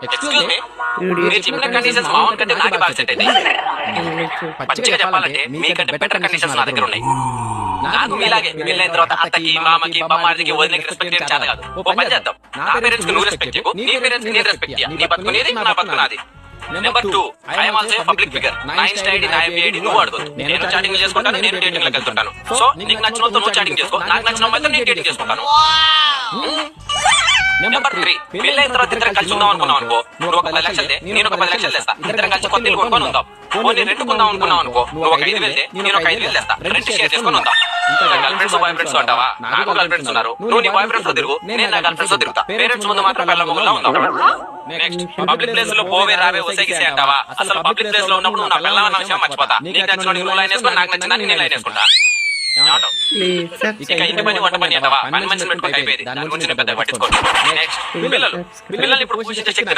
Excuse me, మీరు చెప్పిన conditions మా ఓన్ కంటే నాకే బాగా సెట్ అయితే. పచ్చిగా చెప్పాలంటే మీకంటే బెటర్ కండిషన్స్ నా దగ్గర ఉన్నాయి. నాకు మీలాగే పెళ్ళైన తర్వాత అత్తకి, మామకి, బామ్మారికి, వదినకి రెస్పెక్ట్ చేయడం చేత కాదు. ఓ పని చేద్దాం, నా పేరెంట్స్ కి నువ్వు రెస్పెక్ట్ చేయకు, నీ పేరెంట్స్ కి నేను రెస్పెక్ట్ చేయ. నీ బతుకు నీది, నా బతుకు నాది. Number 2, I'm also public figure. నా ఇన్స్టా ఐడి, నా FB ఐడి నువ్వు అడగదు. నేను చాటింగ్ చేసుకుంటాను, నేను డేటింగ్ లోకి వెళ్తుంటాను. సో నీకు నచ్చిన వాళ్ళతో నువ్వు చాటింగ్ చేసుకో, నాకు నచ్చిన వాళ్ళతో నేను డేటింగ్ చేసుకుంటాను. నెంబర్ 3, పెళ్ళైన తర్వాత ఇద్దరం కలిసి ఉందాం అనుకున్నాం అనుకో, నువ్వు ఒక 10 లక్షలు తే, నేను ఒక 10 లక్షలు తెస్తా. ఇద్దరం కలిసి కొత్త ఇల్లు కొనుక్కొని ఉందాం. పోనీ రెంట్ కొందాం అనుకున్నాం అనుకో, నువ్వు ఒక 5,000 తే, నేను ఒక 5,000 తెస్తా. రెంట్ షేర్ చేసుకొని ఉందాం. గర్ల్ ఫ్రెండ్స్ బాయ్ ఫ్రెండ్స్ అంటావా? నాకు గర్ల్ ఫ్రెండ్స్ ఉన్నారు. నువ్వు నీ బాయ్ ఫ్రెండ్స్ తో తిరుగు, నేను నా గర్ల్ ఫ్రెండ్స్ తో తిరుగుతా. పేరెంట్స్ ముందు మాత్రం పిల్లల మొగుల్లా ఉందాం. నెక్స్ట్, పబ్లిక్ ప్లేస్ లో పోవే రావే ఉసేగిసే అంటావా? అసలు పబ్లిక్ ప్లేస్ లో ఉన్నప్పుడు నువ్వు నా పిల్లల అన్న విషయం మర్చిపోతా. నీకు నచ్చిన నువ్వు లైన్ వేసుకో, నాకు నచ్చిన నేను లైన్ వేసుకుంటా. ఇక ఇంటి పని వంట పని అంటావా? పని మనిషిని పెట్టుకోక అయిపోయింది. దాని గురించి నేను పెద్దగా పట్టించుకోండి. నెక్స్ట్, పిల్లలు ఇప్పుడు పూజించే శక్తి